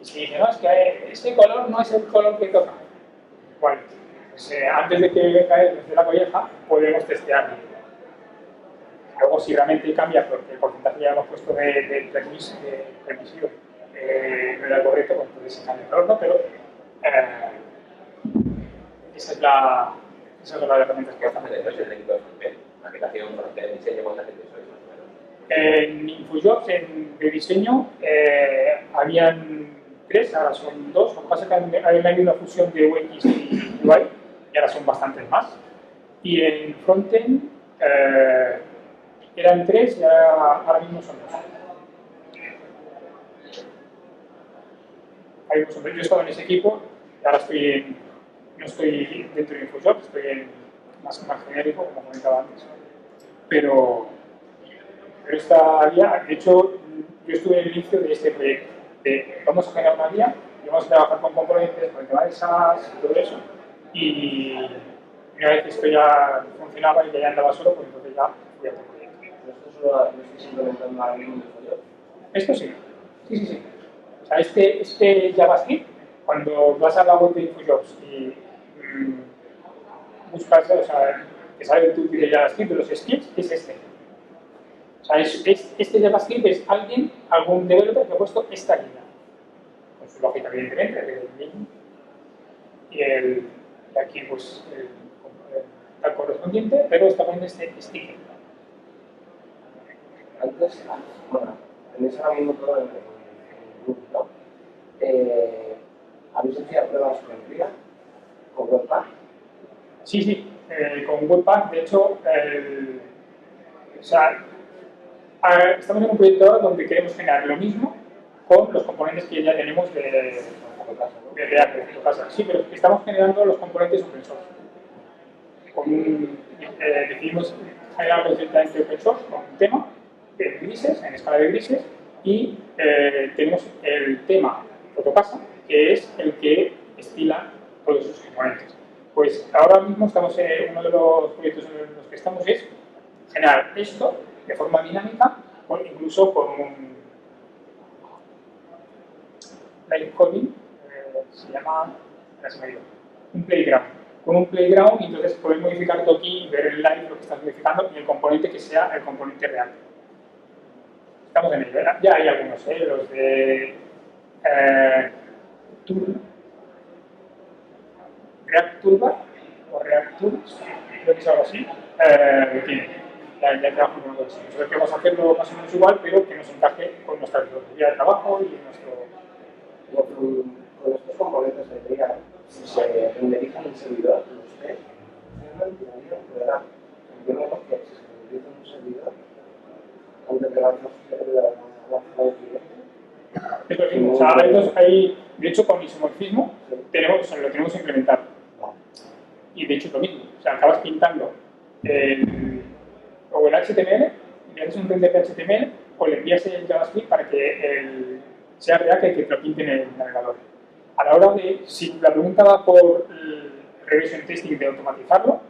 Y si dice, no, es que este color no es el color que toca. Bueno, pues, antes de que venga él desde la colleja, podemos testearlo. Luego, si realmente cambia, porque el porcentaje ya hemos puesto de permisión no era correcto, pues entonces se cambia el color, ¿no? Pero esas son las herramientas que estamos haciendo. ¿El equipo de frontend? ¿La aplicación frontend de diseño cuánta gente sois más o menos? En InfoJobs, de diseño, habían 3, ahora son 2. Lo que pasa es que ha habido una fusión de UX y UI y ahora son bastantes más. Y en frontend eran 3 y ahora mismo son 2. Yo he estado en ese equipo y ahora no estoy dentro de InfoJobs, estoy más genérico, como comentaba antes. Pero esta guía, de hecho, yo estuve en el inicio de este proyecto. Vamos a generar una guía y vamos a trabajar con componentes, con el tema de SAS y todo eso. Y una vez que esto ya funcionaba y que ya andaba solo, pues entonces ya fui a otro proyecto. ¿Esto solo lo estáis implementando ahora mismo en InfoJobs? Esto sí. Sí. O sea, este JavaScript, cuando vas a la web de InfoJobs y buscas, o sea, que sale el toolkit de JavaScript de los skills, es este. O sea, este JavaScript es algún developer que ha puesto esta línea. Con su lógica, evidentemente, y aquí, pues, el correspondiente, pero está poniendo este sticker. Antes, bueno, tenéis ahora mismo todo en Google, ¿no? ¿Habéis hecho pruebas con React, con Webpack? Sí, con Webpack, de hecho, estamos en un proyecto ahora donde queremos generar lo mismo con los componentes que ya tenemos de React, de casa. Sí, pero estamos generando los componentes open source. Decidimos generarlos directamente open source con un tema de grises, en escala de grises, y tenemos el tema Fotocasa, que es el que estila todos sus componentes. Pues ahora mismo estamos uno de los proyectos en los que estamos es generar esto de forma dinámica, o incluso con un live coding, se llama, un playground. Con un playground, y entonces poder modificar todo aquí y ver en live lo que estás modificando y el componente que sea el componente real. Estamos en ello. Ya hay algunos, los de React Toolbar o React Tools, creo que es algo así, ya trabajo con nosotros. Nosotros queremos hacerlo más o menos igual, pero que nos encaje con nuestra metodología de trabajo y nuestro... Con estos componentes de React, si se renderiza en el servidor, usted ¿verdad? Entiendo que si se renderiza en un servidor, antes de lanzar el cliente. Es lo mismo. O sea, de hecho, con isomorfismo lo tenemos implementado. Y de hecho es lo mismo. O sea, acabas pintando el HTML, y le haces un render de HTML, o le envías el JavaScript para que sea React el que te lo pinte en el navegador. a la hora de, si la pregunta va por el regression testing de automatizarlo,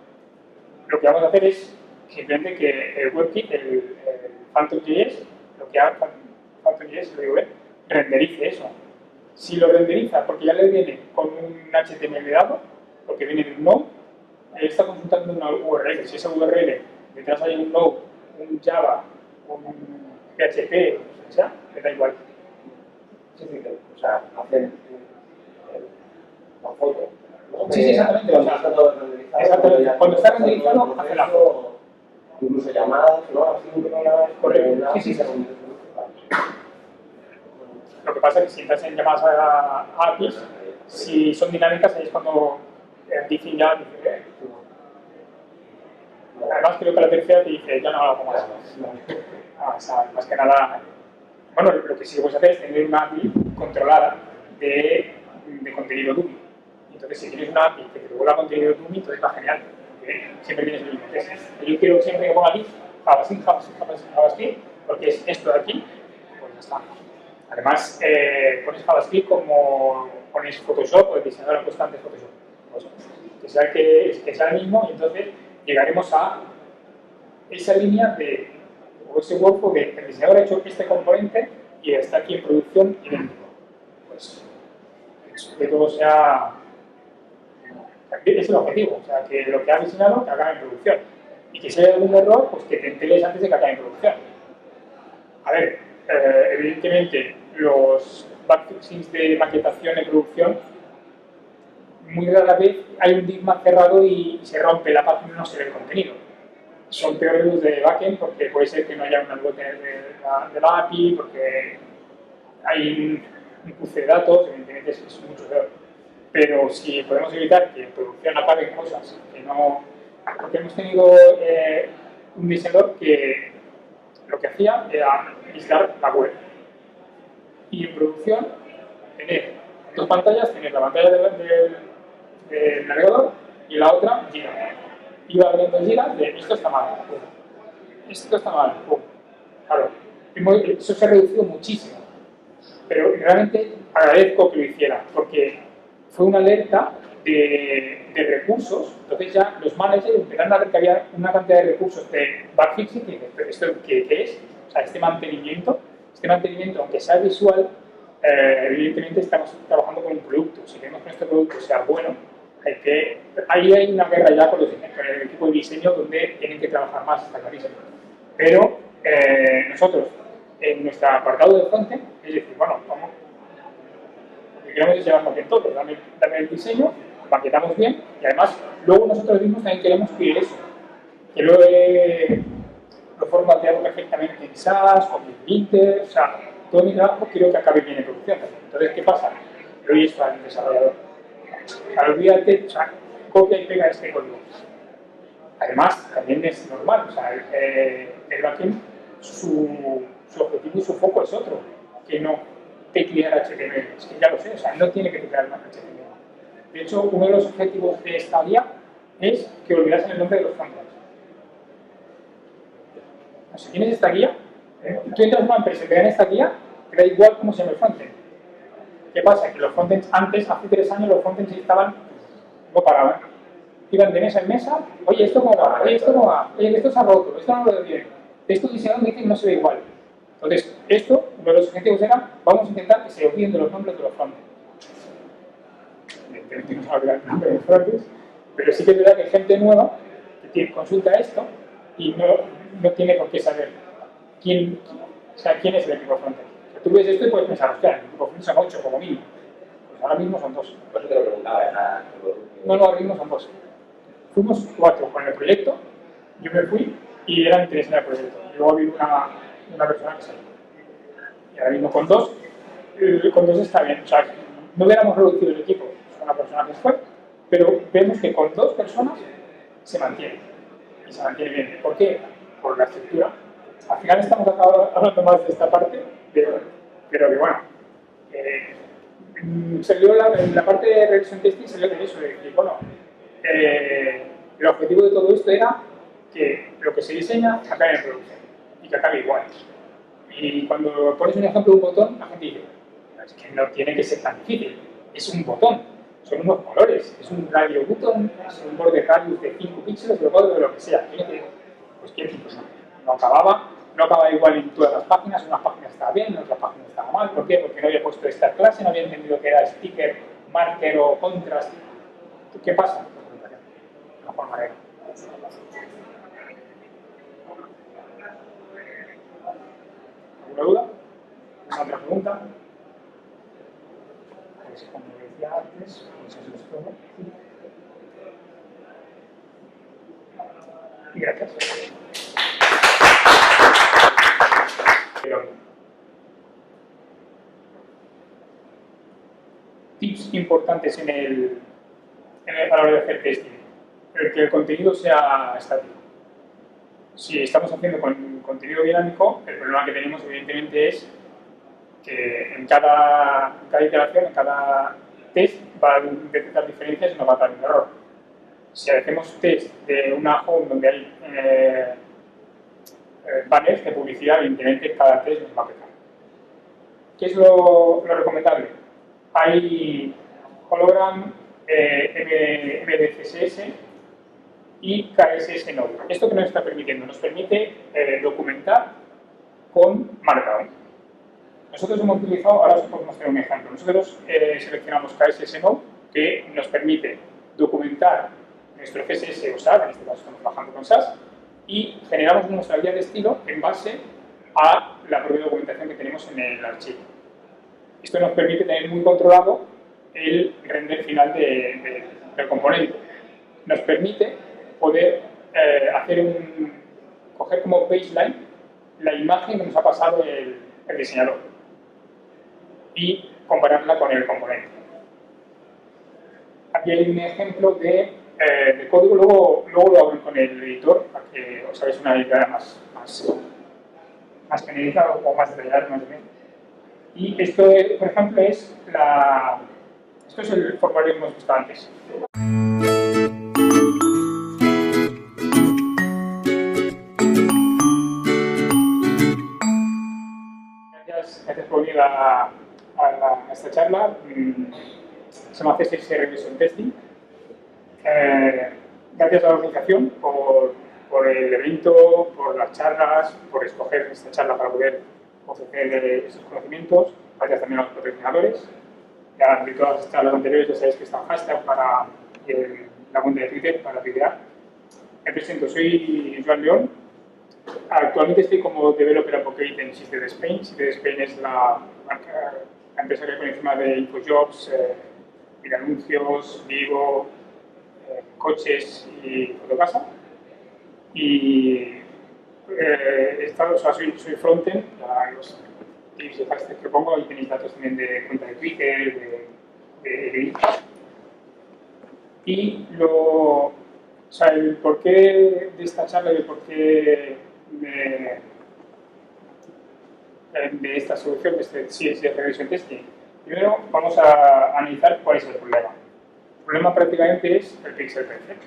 lo que vamos a hacer es simplemente que el WebKit, el Phantom.js, lo que haga Phantom.js, lo digo, renderice eso. Si lo renderiza porque ya le viene con un HTML dado, porque viene de un node, él está consultando una URL. Si esa URL detrás hay un node, un Java, un PHP, o sea, le da igual. Sí, sí, o sea, hacer la foto. ¿No? Sí, exactamente. O sea, está todo renderizado. exactamente. Cuando está renderizado, hace la foto. Incluso llamadas, ¿no? Asíncronas. Correcto. Sí, sí, sí. Lo que pasa es que si entras en llamadas a APIs, si son dinámicas, ahí es cuando dicen ya. Además, creo que la tercera te dice, ya no hago más. O sea, más que nada. Bueno, lo que sí que puedes hacer es tener una API controlada de contenido dummy. Entonces, si tienes una API que te regula contenido dummy, entonces va genial. Porque siempre tienes el mismo test. Yo quiero siempre que ponga aquí JavaScript, porque es esto de aquí, pues ya está. Además, pones JavaScript como pones Photoshop o el diseñador ha puesto antes Photoshop. Pues, que sea el mismo, y entonces llegaremos a esa línea o ese workflow de el diseñador ha hecho este componente y está aquí en producción idéntico. Pues que todo sea. Es el objetivo, o sea, que lo que ha diseñado que acabe en producción. Y que si hay algún error, pues que te enteres antes de que acabe en producción. A ver, evidentemente, los backfixings de maquetación en producción, muy rara vez hay un div más cerrado y se rompe la página y no se ve el contenido. Son peores los de backend porque puede ser que no haya una web de la API, porque hay un cruce de datos, evidentemente es mucho peor. Pero si podemos evitar que en producción acaben cosas que no. Porque hemos tenido un diseñador que lo que hacía era visitar la web. Y en producción, tener dos pantallas, tener la pantalla del navegador y la otra gira. Iba abriendo giras de esto está mal, esto está mal. Claro, eso se ha reducido muchísimo. Pero realmente agradezco que lo hiciera, porque fue una alerta de recursos. Entonces ya los managers empezaron a ver que había una cantidad de recursos de backfixing y ¿pero esto qué es? O sea, este mantenimiento, aunque sea visual, evidentemente estamos trabajando con un producto. Si queremos que nuestro producto sea bueno, ahí hay una guerra ya con el equipo de diseño donde tienen que trabajar más, está clarísimo. Pero nosotros, en nuestro apartado de frontend, es decir, bueno, vamos, lo que queremos es llevarnos bien todo, dame el diseño, maquetamos bien y además luego nosotros mismos también queremos que eso, que lo he formateado perfectamente en SAS, con mi Pinter, o sea, todo mi trabajo quiero que acabe bien en producción. Entonces, ¿qué pasa? Lo he visto al desarrollador. Olvídate, o sea, copia y pega este código. Además, también es normal, o sea, el backend, su objetivo y su foco es otro, que no teclear HTML. Es que ya lo sé, o sea, no tiene que teclear más HTML. De hecho, uno de los objetivos de esta guía es que olvidasen el nombre de los frontends. O sea, si tienes esta guía, tú entras en una empresa y te dan esta guía, te da igual cómo se llama el frontend. ¿Qué pasa? Que los frontends antes, hace 3 años, los frontends estaban, no paraban. Iban de mesa en mesa, oye, esto cómo va, oye, esto cómo va, oye, esto se ha roto, esto no lo veo bien, esto diseñado me dice que no se ve igual. Entonces, uno de los objetivos era, vamos a intentar que se olviden de los nombres de los frontends. Evidentemente no se va a olvidar el nombre de los frontends, pero sí que es verdad que hay gente nueva que consulta esto y no tiene por qué saber quién es el equipo frontend. Tú ves esto y puedes pensar, hostia, el equipo frontend son 8 como mínimo. Pues ahora mismo son 2. Por eso te lo preguntaba. No, ahora mismo son 2. Fuimos 4 con el proyecto, yo me fui y eran 3 en el proyecto. Y luego había una persona que salió. Y ahora mismo con 2 está bien. O sea, no hubiéramos reducido el equipo, es una persona que fue, pero vemos que con 2 personas se mantiene. Y se mantiene bien. ¿Por qué? Por la estructura. Al final estamos hablando más de esta parte, pero que bueno, salió en la parte de regression testing salió de eso, de decir, bueno, el objetivo de todo esto era que lo que se diseña acabe en producción y que acabe igual. Y cuando pones un ejemplo de un botón, la gente dice, es que no tiene que ser tan difícil. es un botón, son unos colores, es un radio button, es un borde radius de 5 píxeles, de lo que sea. Pues ¿qué tipo son? No acababa igual en todas las páginas, unas páginas estaban bien, en otras páginas estaba mal. ¿Por qué? Porque no había puesto esta clase, no había entendido que era sticker, marker o contrast. ¿Qué pasa? De la forma de... ¿Alguna duda? ¿Alguna otra pregunta? Pues como decía antes, pues eso es todo. Y gracias. Tips importantes a la hora de hacer testing. Que el contenido sea estático. Si estamos haciendo con contenido dinámico, el problema que tenemos evidentemente es que en cada iteración, en cada test, va a detectar diferencias y nos va a dar un error. Si hacemos test de una home donde hay banners de publicidad, evidentemente cada test nos va a pecar. ¿Qué es lo recomendable? Hay hologram, MDCSS y KSS Node. ¿Esto qué nos está permitiendo? Nos permite documentar con Markdown. Nosotros hemos utilizado, ahora os podemos mostrar un ejemplo. Nosotros seleccionamos KSS Node, que nos permite documentar nuestro CSS o SAS, en este caso estamos trabajando con SAS, y generamos nuestra guía de estilo en base a la propia documentación que tenemos en el archivo. Esto nos permite tener muy controlado el render final del componente. Nos permite poder coger como baseline la imagen que nos ha pasado el diseñador y compararla con el componente. Aquí hay un ejemplo de código, luego lo abro con el editor para que os hagáis una idea más genérica o más detallada, más bien. Y esto, por ejemplo, es el formulario que hemos visto antes. Gracias por venir a esta charla. Se llama CSS Regression Testing. Gracias a la organización por el evento, por las charlas, por escoger esta charla para poder ofrecer esos conocimientos. Gracias también a los patrocinadores. Ya de todas las charlas anteriores ya sabéis que está el hashtag para la cuenta de Twitter para tuitear. Me presento, soy Joan León. Actualmente estoy como Developer Advocate en Seated Spain. Seated Spain es la empresa que pone encima de Infojobs, Anuncios, Vivo, coches y Fotocasa. Y soy frontend, los tips y hashtags que pongo, y tenéis datos también de cuenta de Twitter, de Instagram. Y el porqué de esta charla y el porqué de esta solución, de este CSS Regression Testing. Primero vamos a analizar cuál es el problema. El problema prácticamente es el pixel perfect.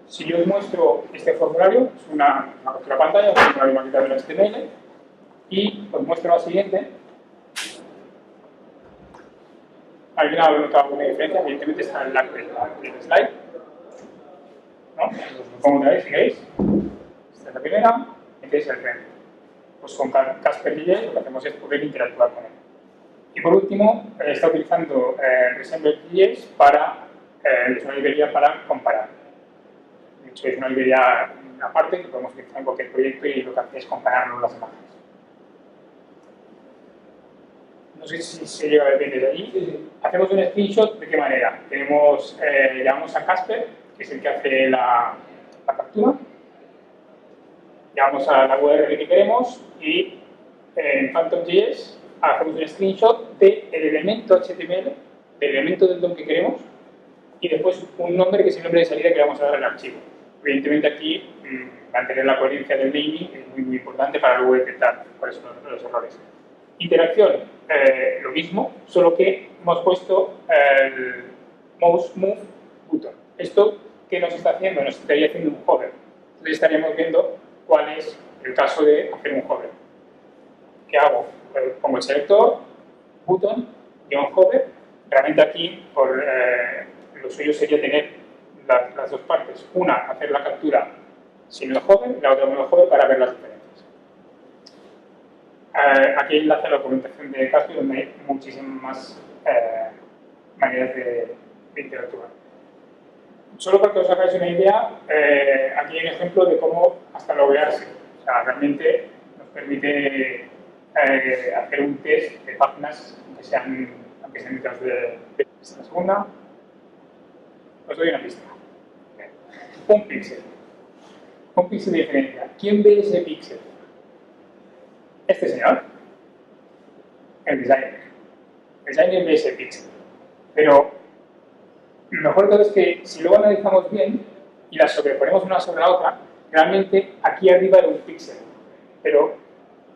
Si yo os muestro este formulario, es una captura de pantalla, un formulario maquetado en HTML, y os muestro la siguiente. ¿Alguien ha notado alguna diferencia? Evidentemente está en el slide. ¿No? Os lo pongo otra vez, si queréis. Esta es la primera, este es el render. Pues con Casper.js lo que hacemos es poder interactuar con él. Y por último, está utilizando Resemble.js es una librería para comparar. De hecho, es una librería aparte que podemos utilizar en cualquier proyecto y lo que hace es compararnos las imágenes. No sé si se llega a ver bien desde allí. Hacemos un screenshot, ¿de qué manera? Llamamos a Casper, que es el que hace la captura. Llamamos a la URL que queremos y en Phantom.js hacemos un screenshot del elemento HTML, del elemento del DOM que queremos, y después un nombre que es el nombre de salida que le vamos a dar al archivo. Evidentemente aquí mantener la coherencia del naming es muy importante para luego detectar cuáles son los errores. Interacción, lo mismo, solo que hemos puesto el mouse move button. Esto, ¿qué nos está haciendo? Nos estaría haciendo un hover. Entonces estaríamos viendo cuál es el caso de hacer un hover. ¿Qué hago? Pongo el selector, button, -hover. Realmente aquí lo suyo sería tener las dos partes. Una, hacer la captura sin el hover y la otra con el hover para ver las diferencias. Aquí enlace a la documentación de Caspi donde hay muchísimas más maneras de interactuar. Solo para que os hagáis una idea, aquí hay un ejemplo de cómo hasta loguearse. O sea, realmente nos permite hacer un test de páginas aunque sean detrás de la segunda. Os doy una pista. Un píxel. Un píxel de diferencia. ¿Quién ve ese píxel? Este señor. El designer. El designer ve ese píxel. Pero lo mejor de todo es que si luego analizamos bien y las sobreponemos una sobre la otra, realmente aquí arriba era un píxel, pero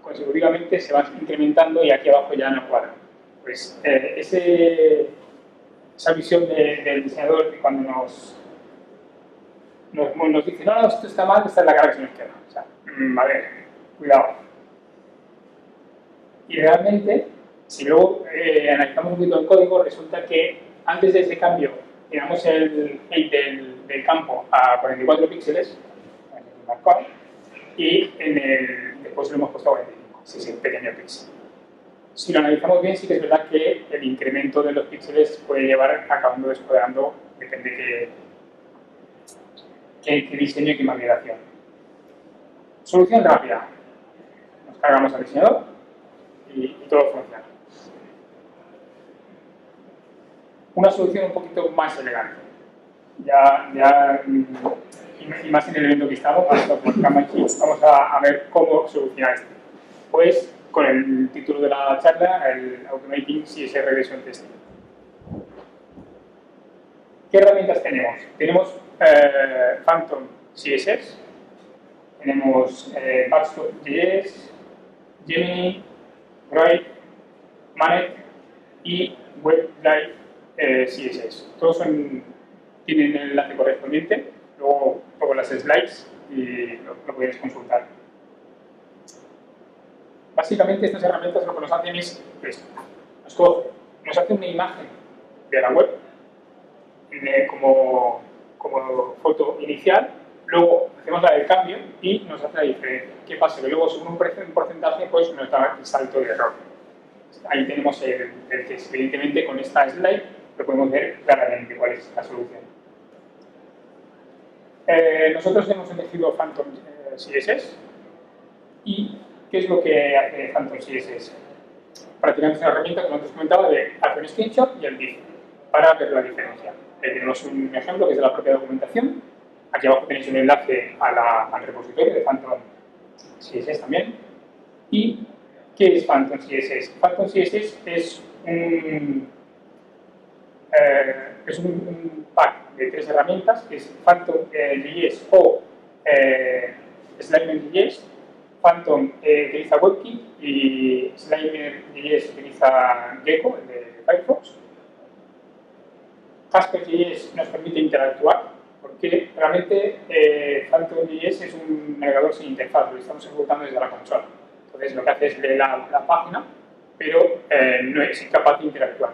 consecutivamente se va incrementando y aquí abajo ya no cuadra. Pues esa visión del diseñador que cuando nos dice no, esto está mal, esta es la cara que se nos queda. O sea, a ver, cuidado. Y realmente, si luego analizamos un poquito el código, resulta que antes de ese cambio tiramos el height del campo a 44 píxeles, y después lo hemos puesto a 45, si es un pequeño píxel. Si lo analizamos bien, sí que es verdad que el incremento de los píxeles puede llevar acabando descuadrando, depende de qué diseño y qué migración. Solución rápida. Nos cargamos al diseñador y todo funciona. Una solución un poquito más elegante. Y más en el evento que estamos, vamos a ver cómo solucionar esto. Pues con el título de la charla, el Automating CSS Regression Testing. ¿Qué herramientas tenemos? Tenemos Phantom CSS, tenemos Bootstrap.js, Gemini, Bright, Manet y WebLive CSS. Todos tienen el enlace correspondiente, luego pongo las slides y lo podéis consultar. Básicamente estas herramientas lo que nos hacen es nos hace una imagen de la web como foto inicial, luego hacemos la del cambio y nos hace la diferencia. ¿Qué pasa? Que luego según un porcentaje pues nos da el salto de error. Ahí tenemos el que evidentemente con esta slide lo podemos ver claramente cuál es la solución. Nosotros hemos elegido Phantom CSS y ¿qué es lo que hace Phantom CSS? Prácticamente es una herramienta, como antes comentaba, de hacer un screenshot y el div para ver la diferencia. Tenemos un ejemplo que es de la propia documentación. Aquí abajo tenéis un enlace al repositorio de Phantom CSS también. ¿Y qué es Phantom CSS? Phantom CSS es un pack de 3 herramientas, que es Phantom.js o Slimer.js. Phantom utiliza WebKit y Slimer.js utiliza Gecko, el de Firefox. Casper.js nos permite interactuar, porque realmente Phantom.js es un navegador sin interfaz, lo estamos ejecutando desde la consola. Entonces lo que hace es leer la página, pero no es incapaz de interactuar.